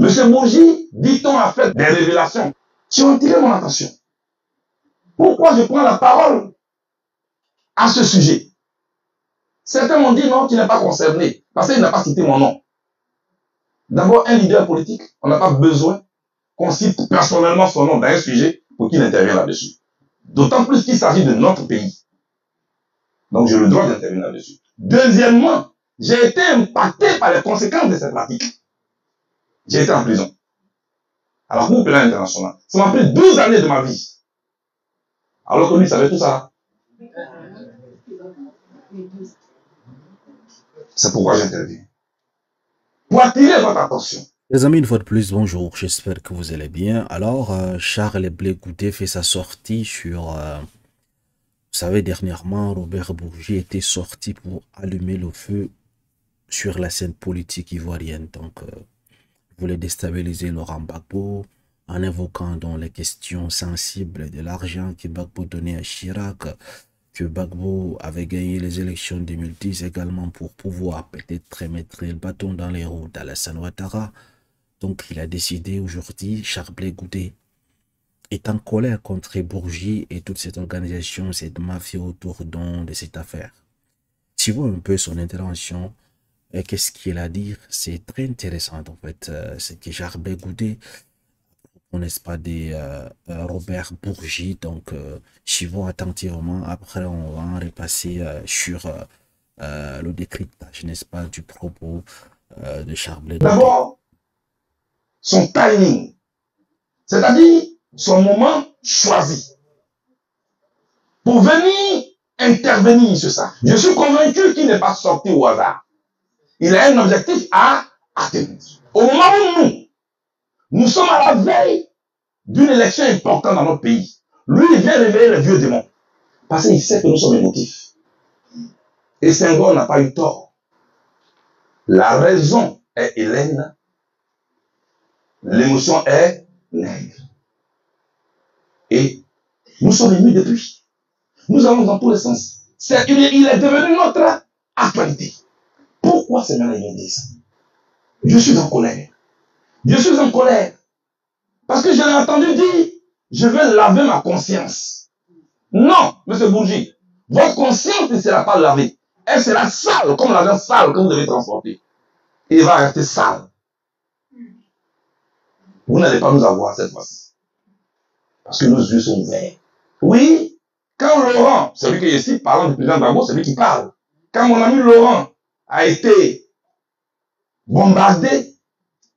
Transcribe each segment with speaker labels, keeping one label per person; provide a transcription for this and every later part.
Speaker 1: M. Bourgi, dit-on, a fait des révélations qui ont attiré mon attention. Pourquoi je prends la parole à ce sujet? Certains m'ont dit non, tu n'es pas concerné, parce qu'il n'a pas cité mon nom. D'abord, un leader politique, on n'a pas besoin qu'on cite personnellement son nom dans un sujet pour qu'il intervienne là-dessus. D'autant plus qu'il s'agit de notre pays. Donc j'ai le droit d'intervenir là-dessus. Deuxièmement, j'ai été impacté par les conséquences de cette pratique. J'ai été en prison. À la Cour pénale internationale. Ça m'a pris 12 années de ma vie. Alors que lui savait tout ça. C'est pourquoi j'interviens. Pour attirer votre attention.
Speaker 2: Les amis, une fois de plus, bonjour, j'espère que vous allez bien. Alors, Charles Blé Goudé fait sa sortie sur... vous savez, dernièrement, Robert Bourgi était sorti pour allumer le feu sur la scène politique ivoirienne. Donc, il voulait déstabiliser Laurent Gbagbo en invoquant dans les questions sensibles de l'argent que Gbagbo donnait à Chirac, que Gbagbo avait gagné les élections 2010 également pour pouvoir peut-être mettre le bâton dans les roues d'Alassane Ouattara. Donc, il a décidé aujourd'hui, Charles Blé Goudé est en colère contre Bourgi et toute cette organisation, cette mafia autour de cette affaire. Si vous voyez un peu son intervention, qu'est-ce qu'il a à dire, c'est très intéressant en fait. C'est que Charles Blé Goudé, n'est-ce pas, des Robert Bourgi, donc suivons attentivement, après on va en repasser sur le décryptage, n'est-ce pas, du propos de Charles Blé Goudé.
Speaker 1: D'abord, son timing, c'est-à-dire son moment choisi pour venir intervenir sur ça. Je suis convaincu qu'il n'est pas sorti au hasard. Il a un objectif à atteindre. Au moment où nous sommes à la veille d'une élection importante dans notre pays, lui, il vient réveiller le vieux démon. Parce qu'il sait que nous sommes émotifs. Et Senghor n'a pas eu tort. La raison est Hélène. L'émotion est nègre. Et nous sommes émus depuis. Nous allons dans tous les sens. Il est devenu notre actualité. Pourquoi ces gens-là disent ça? Je suis en colère. Je suis en colère. Parce que je l'ai entendu dire, je vais laver ma conscience. Non, M. Bourgi, votre conscience ne sera pas lavée. Elle sera sale, comme l'argent sale que vous devez transporter. Et il va rester sale. Vous n'allez pas nous avoir cette fois-ci. Parce que nos yeux sont verts. Oui, quand Laurent, celui que je cite, parlant du président Gbagbo, c'est lui qui parle. Quand mon ami Laurent a été bombardé,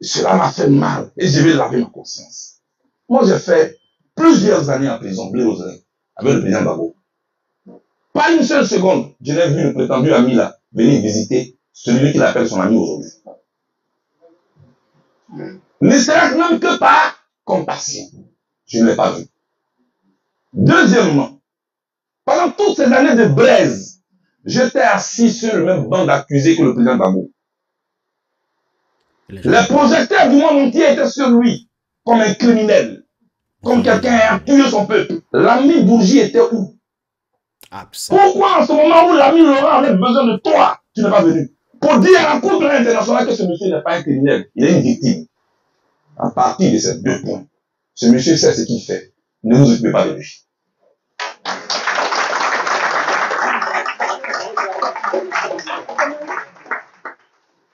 Speaker 1: cela m'a fait mal. Et je vais laver ma conscience. Moi, j'ai fait plusieurs années en prison, blé aux oreilles, avec le président Gbagbo. Pas une seule seconde, je n'ai vu le prétendu ami là venir visiter celui qu'il appelle son ami aujourd'hui. Ne serait-ce même que par compassion. Je ne l'ai pas vu. Deuxièmement, pendant toutes ces années de braise, j'étais assis sur le même banc d'accusés que le président Gbagbo. Les projecteurs du monde entier étaient sur lui, comme un criminel, comme quelqu'un a tué son peuple. L'ami Bourgi était où? Pourquoi en ce moment où l'ami Laurent avait besoin de toi, tu n'es pas venu? Pour dire à la Cour pénale internationale que ce monsieur n'est pas un criminel, il est une victime. À partir de ces deux points, ce monsieur sait ce qu'il fait. Ne vous occupez pas de lui.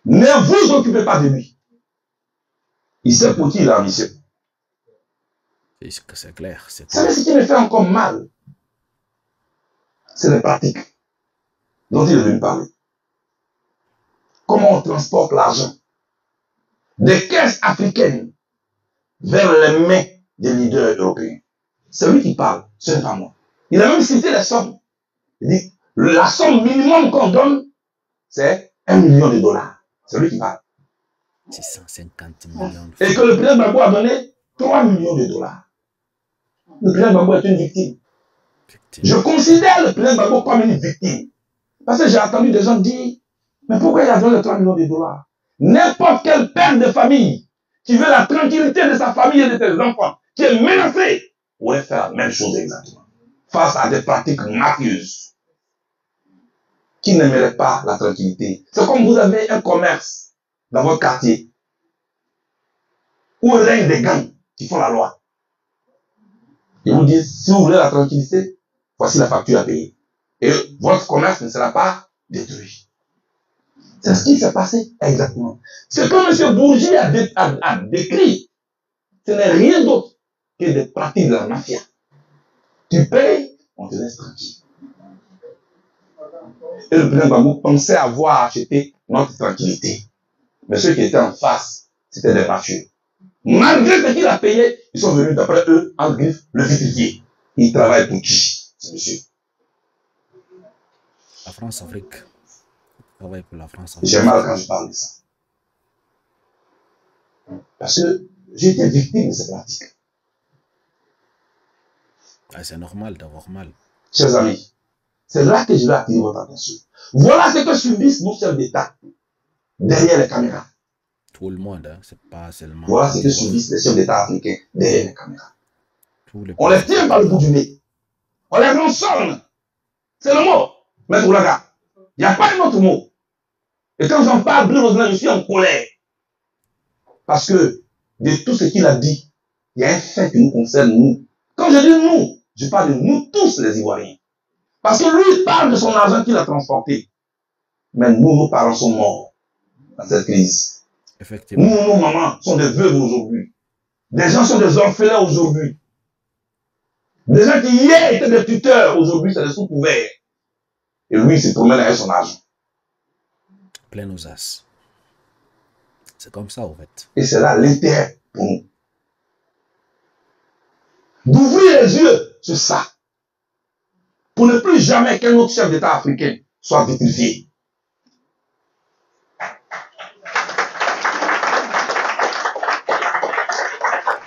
Speaker 1: Ne vous occupez pas de lui. Il sait pour qui il a en mission.
Speaker 2: C'est clair.
Speaker 1: C'est ce qui me fait encore mal. C'est les pratiques dont il est venu parler. Comment on transporte l'argent des caisses africaines vers les mains des leaders européens. C'est lui qui parle, ce n'est pas moi. Il a même cité les sommes. Il dit, la somme minimum qu'on donne, c'est $1 million. C'est lui qui parle.
Speaker 2: 650 millions.
Speaker 1: Et que le président Gbagbo a donné $3 millions. Le président Gbagbo est une victime. Je considère le président Gbagbo comme une victime. Parce que j'ai entendu des gens dire, mais pourquoi il a donné $3 millions? N'importe quel père de famille qui veut la tranquillité de sa famille et de ses enfants, qui est menacé, pourrait faire la même chose exactement. Face à des pratiques mafieuses qui n'aimeraient pas la tranquillité. C'est comme vous avez un commerce dans votre quartier. où règnent des gangs qui font la loi. Ils vous disent, si vous voulez la tranquillité, voici la facture à payer. Et votre commerce ne sera pas détruit. C'est ce qui s'est passé exactement. Ce que M. Bourgi a décrit, ce n'est rien d'autre que des pratiques de la mafia. Tu payes, on te laisse tranquille. Et le président Gbagbo pensait avoir acheté notre tranquillité. Mais ceux qui étaient en face, c'était des mafieux. Malgré ce qu'il a payé, ils sont venus d'après eux, en griffe, le vitrifier. Il travaille pour qui, ce monsieur?
Speaker 2: La France-Afrique. Il travaille pour la France-Afrique.
Speaker 1: J'ai mal quand je parle de ça. Parce que j'ai été victime de ces pratiques.
Speaker 2: Ah, c'est normal d'avoir mal.
Speaker 1: Chers amis, c'est là que je vais attirer votre attention. Voilà ce que subissent nos chefs d'État derrière les caméras.
Speaker 2: Tout le monde, hein, c'est pas seulement...
Speaker 1: Voilà ce que subissent les chefs d'État africains derrière les caméras. On
Speaker 2: pays.
Speaker 1: les tient par le bout du nez. On les rançonne. C'est le mot, Maître Oulaga. Il n'y a pas un autre mot. Et quand j'en parle, je suis en colère. Parce que de tout ce qu'il a dit, il y a un fait qui nous concerne, nous. Quand je dis nous, je parle de nous tous les Ivoiriens. Parce que lui, il parle de son argent qu'il a transporté. Mais nous, nos parents sont morts dans cette crise.
Speaker 2: Effectivement.
Speaker 1: Nous, nos mamans sont des veuves aujourd'hui. Des gens sont des orphelins aujourd'hui. Des gens qui hier étaient des tuteurs, aujourd'hui, c'est des sous-couverts. Et lui, il se promène avec son argent.
Speaker 2: Plein aux as. C'est comme ça, en fait.
Speaker 1: Et c'est là l'intérêt pour nous. D'ouvrir les yeux sur ça. Pour ne plus jamais qu'un autre chef d'État africain soit vitrifié.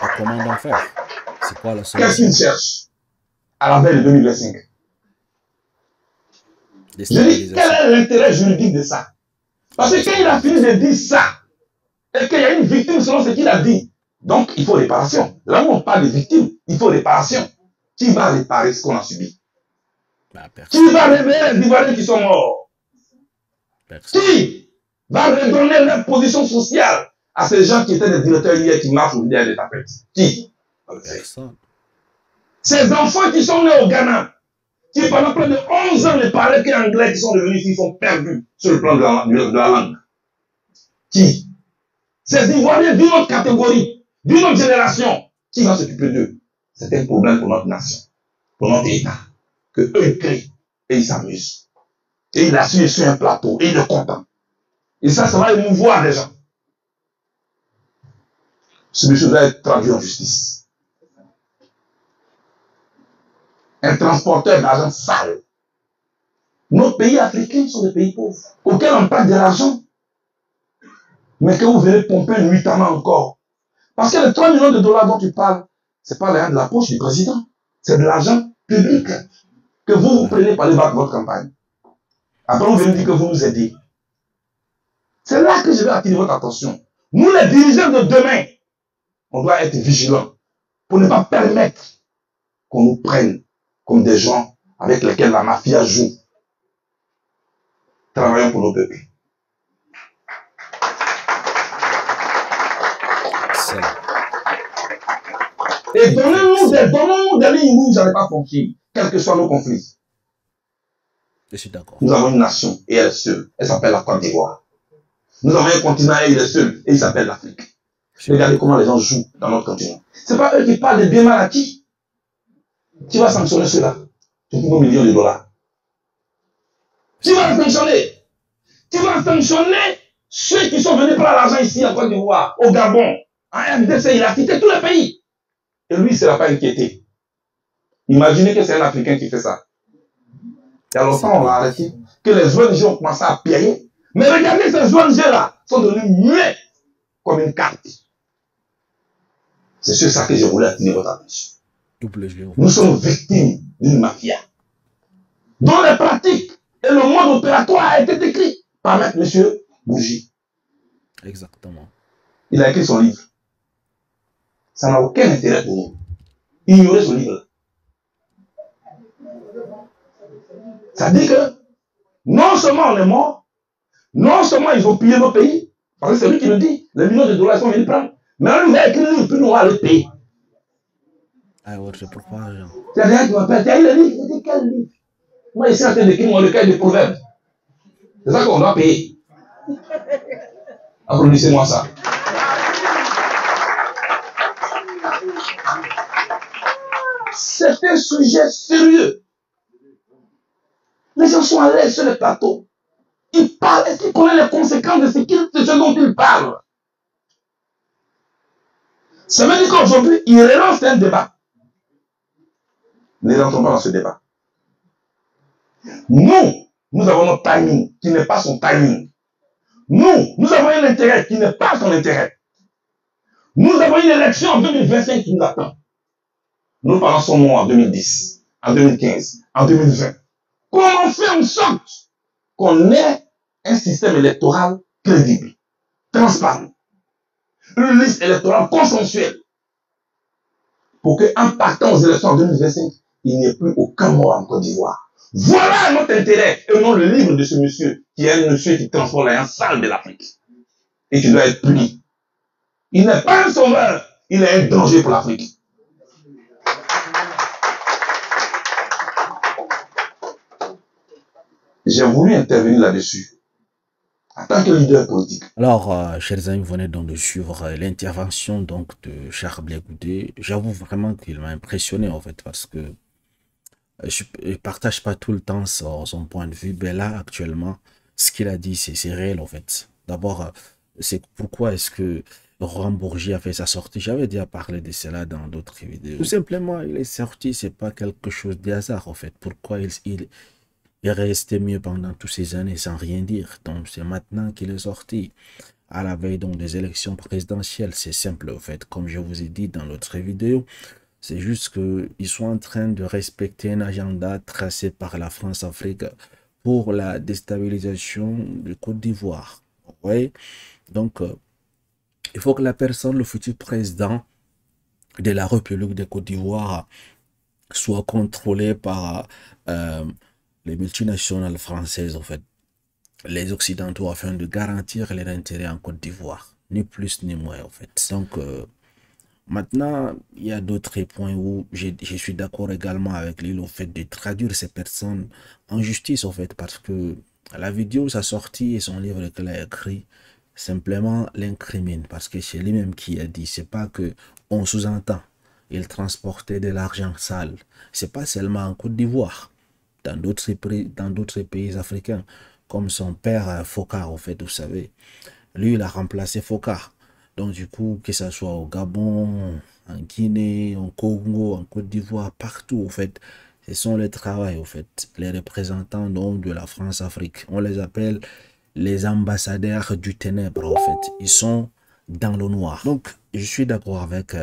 Speaker 2: Et comment en faire? C'est quoi la solution?
Speaker 1: Qu'est-ce qu'il cherche à la veille de 2025? Je dis, quel est l'intérêt juridique de ça? Parce que quand il a fini de dire ça, et qu'il y a une victime selon ce qu'il a dit, donc il faut réparation. Là où on parle de victime, il faut réparation. Qui va réparer ce qu'on a subi? Qui va réveiller les Ivoiriens qui sont morts? Qui va redonner leur position sociale à ces gens qui étaient des directeurs hier qui marchent au derrière des tapettes? Qui?
Speaker 2: Personne.
Speaker 1: Ces enfants qui sont nés au Ghana, qui pendant près de 11 ans ne parlaient qu'anglais, qui sont devenus ici, ils sont perdus sur le plan de la langue. Qui? Ces Ivoiriens d'une autre catégorie, d'une autre génération, qui va s'occuper d'eux? C'est un problème pour notre nation, pour notre État, que eux ils crient et ils s'amusent. Et il assume sur un plateau et il est content. Et ça va émouvoir les gens. Ce monsieur doit être traduit en justice. Un transporteur d'argent sale. Nos pays africains sont des pays pauvres, auxquels on prête de l'argent, mais que vous verrez pomper nuitamment encore. Parce que les 3 millions de dollars dont tu parles, ce n'est pas l'argent de la poche du président, c'est de l'argent public que vous prenez pour aller battre votre campagne. Après, vous venez dire que vous nous aidez. C'est là que je vais attirer votre attention. Nous, les dirigeants de demain, on doit être vigilants pour ne pas permettre qu'on nous prenne comme des gens avec lesquels la mafia joue. Travaillons pour nos peuples. Et donnons-nous des lignes rouges à ne pas franchir, quels que soient nos conflits.
Speaker 2: Je suis d'accord.
Speaker 1: Nous avons une nation et elle est seule. Elle s'appelle la Côte d'Ivoire. Nous avons un continent et il est seul et il s'appelle l'Afrique. Regardez comment les gens jouent dans notre continent. Ce n'est pas eux qui parlent de bien mal acquis. Qui va sanctionner cela? C'est pour nos millions de dollars. Qui va sanctionner? Qui va sanctionner ceux qui sont venus prendre l'argent ici en Côte d'Ivoire, au Gabon, en RDC, il a quitté tous les pays. Et lui, il ne sera pas inquiété. Imaginez que c'est un Africain qui fait ça. Il y a longtemps, on l'a arrêté. Que les ONG ont commencé à payer. Mais regardez, ces ONG-là sont devenus muets comme une carte. C'est sur ça que je voulais attirer votre attention. Nous sommes victimes d'une mafia dont les pratiques et le mode opératoire a été décrit par M. Bourgi.
Speaker 2: Exactement.
Speaker 1: Il a écrit son livre. Ça n'a aucun intérêt pour nous. Ignorer ce livre. Ça dit que non seulement on est mort, non seulement ils ont pillé nos pays, parce que c'est lui qui le dit, les millions de dollars sont venus prendre, Mais on va écrire le livre, puis nous, on va le payer.
Speaker 2: Ah ouais, c'est pour pas argent.
Speaker 1: Il y a des gens qui m'appellent, tu as eu le livre? Je dis, quel livre? Moi, ici, en train d'écrire mon recueil de proverbes. C'est ça qu'on doit payer. Applaudissez-moi ça. C'est un sujet sérieux. Les gens sont à l'aise sur le plateau. Ils parlent, est-ce qu'ils connaissent les conséquences de ce dont ils parlent? Ça veut dire qu'aujourd'hui, ils relancent un débat. Ne rentrons pas dans ce débat. Nous avons notre timing, qui n'est pas son timing. Nous avons un intérêt qui n'est pas son intérêt. Nous avons une élection en 2025 qui nous attend. Nous parlons son nom en 2010, en 2015, en 2020. Comment faire en sorte qu'on ait un système électoral crédible, transparent, une liste électorale consensuelle, pour qu'en partant aux élections en 2025, il n'y ait plus aucun mort en Côte d'Ivoire. Voilà notre intérêt, et non le livre de ce monsieur, qui est un monsieur qui transforme la salle de l'Afrique, et qui doit être puni. Il n'est pas un sauveur, il est un danger pour l'Afrique. J'ai voulu intervenir là-dessus, en tant que leader politique.
Speaker 2: Alors, chers amis, vous venez donc de suivre l'intervention donc de Charles Blé Goudé. J'avoue vraiment qu'il m'a impressionné en fait, parce que je ne partage pas tout le temps son point de vue, mais là, actuellement, ce qu'il a dit, c'est réel, en fait. D'abord, c'est pourquoi est-ce que Laurent Bourgi a fait sa sortie. J'avais déjà parlé de cela dans d'autres vidéos. Tout simplement, il est sorti, c'est pas quelque chose de hasard, en fait. Pourquoi il est resté mieux pendant toutes ces années sans rien dire. Donc, c'est maintenant qu'il est sorti. À la veille donc des élections présidentielles, c'est simple, en fait. Comme je vous ai dit dans l'autre vidéo, c'est juste qu'ils sont en train de respecter un agenda tracé par la France-Afrique pour la déstabilisation de Côte d'Ivoire. Ouais. Donc, il faut que la personne, le futur président de la République de Côte d'Ivoire, soit contrôlé par les multinationales françaises, en fait, les Occidentaux, afin de garantir les intérêts en Côte d'Ivoire. Ni plus ni moins, en fait. Donc, maintenant, il y a d'autres points où je suis d'accord également avec lui, le fait de traduire ces personnes en justice, en fait, parce que la vidéo, sa sortie et son livre qu'il a écrit, simplement l'incrimine, parce que c'est lui-même qui a dit, c'est pas que on sous-entend, il transportait de l'argent sale, c'est pas seulement en Côte d'Ivoire, dans d'autres pays africains, comme son père Foccart, en fait, vous savez, lui, il a remplacé Foccart. Donc, du coup, que ce soit au Gabon, en Guinée, au Congo, en Côte d'Ivoire, partout, en fait, ce sont les travails, en fait, les représentants donc, de la France-Afrique. On les appelle les ambassadeurs du ténèbre, en fait. Ils sont dans le noir. Donc, je suis d'accord avec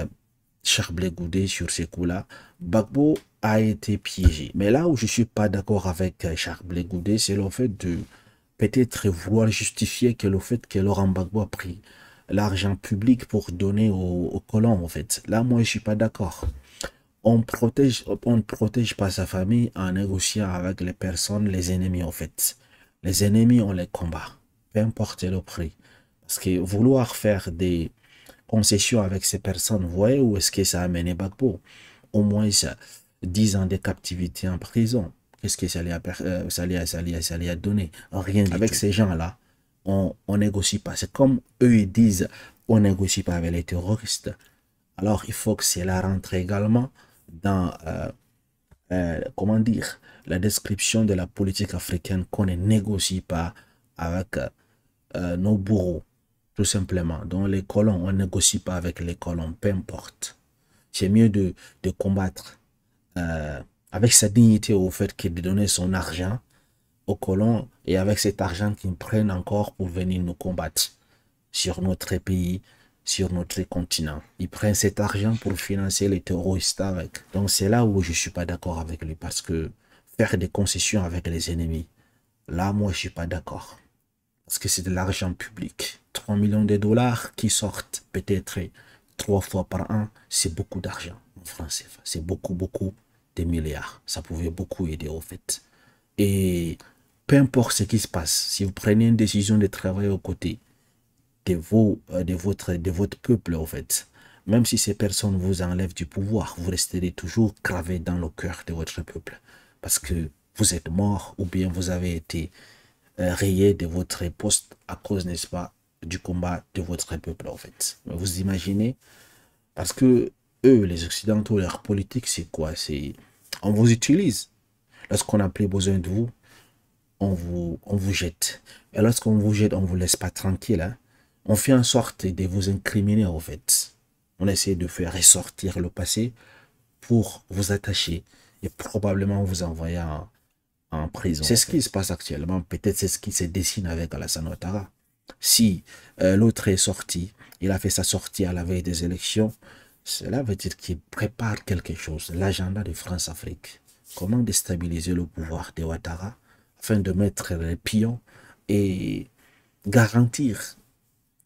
Speaker 2: Charles Blé Goudé sur ces coups-là. Gbagbo a été piégé. Mais là où je suis pas d'accord avec Charles Blé Goudé, c'est le fait de peut-être vouloir justifier que le fait que Laurent Gbagbo a pris l'argent public pour donner aux colons, en fait. Là, moi, je suis pas d'accord. On ne protège pas sa famille en négociant avec les personnes, les ennemis, en fait. Les ennemis, on les combat, peu importe le prix. Parce que vouloir faire des concessions avec ces personnes, vous voyez où est-ce que ça a mené Gbagbo? Au moins ça, 10 ans de captivité en prison. Qu'est-ce que ça lui a donné? Rien. Avec ces gens-là, on négocie pas. C'est comme eux, ils disent, on négocie pas avec les terroristes. Alors, il faut que cela rentre également dans, comment dire, la description de la politique africaine, qu'on ne négocie pas avec nos bourreaux, tout simplement. Donc, les colons, on ne négocie pas avec les colons, peu importe. C'est mieux de combattre avec sa dignité au fait que de donner son argent aux colons et avec cet argent qu'ils prennent encore pour venir nous combattre sur notre pays, sur notre continent. Ils prennent cet argent pour financer les terroristes avec. Donc c'est là où je ne suis pas d'accord avec lui, parce que faire des concessions avec les ennemis, là moi je ne suis pas d'accord. Parce que c'est de l'argent public. 3 millions de dollars qui sortent peut-être 3 fois par an, c'est beaucoup d'argent en France. C'est beaucoup de milliards. Ça pouvait beaucoup aider au fait. Et peu importe ce qui se passe, si vous prenez une décision de travailler aux côtés, de votre peuple, en fait. Même si ces personnes vous enlèvent du pouvoir, vous resterez toujours gravé dans le cœur de votre peuple. Parce que vous êtes mort ou bien vous avez été rayé de votre poste à cause, n'est-ce pas, du combat de votre peuple, en fait. Vous imaginez? Parce que eux, les Occidentaux, leur politique, c'est quoi? C'est on vous utilise. Lorsqu'on a plus besoin de vous, on vous jette. Et lorsqu'on vous jette, on ne vous laisse pas tranquille. Hein. On fait en sorte de vous incriminer, en fait. On essaie de faire ressortir le passé pour vous attacher et probablement vous envoyer en prison. C'est ce qui se passe actuellement. Peut-être c'est ce qui se dessine avec Alassane Ouattara. Si l'autre est sorti, il a fait sa sortie à la veille des élections, cela veut dire qu'il prépare quelque chose, l'agenda de France-Afrique. Comment déstabiliser le pouvoir de Ouattara afin de mettre les pions et garantir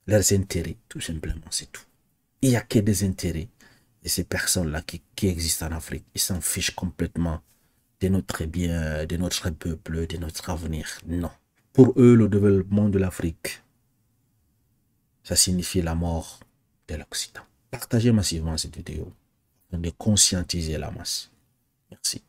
Speaker 2: leurs intérêts, tout simplement, c'est tout. Il n'y a que des intérêts de ces personnes-là qui existent en Afrique. Ils s'en fichent complètement de notre bien, de notre peuple, de notre avenir. Non. Pour eux, le développement de l'Afrique, ça signifie la mort de l'Occident. Partagez massivement cette vidéo afin de conscientiser la masse. Merci.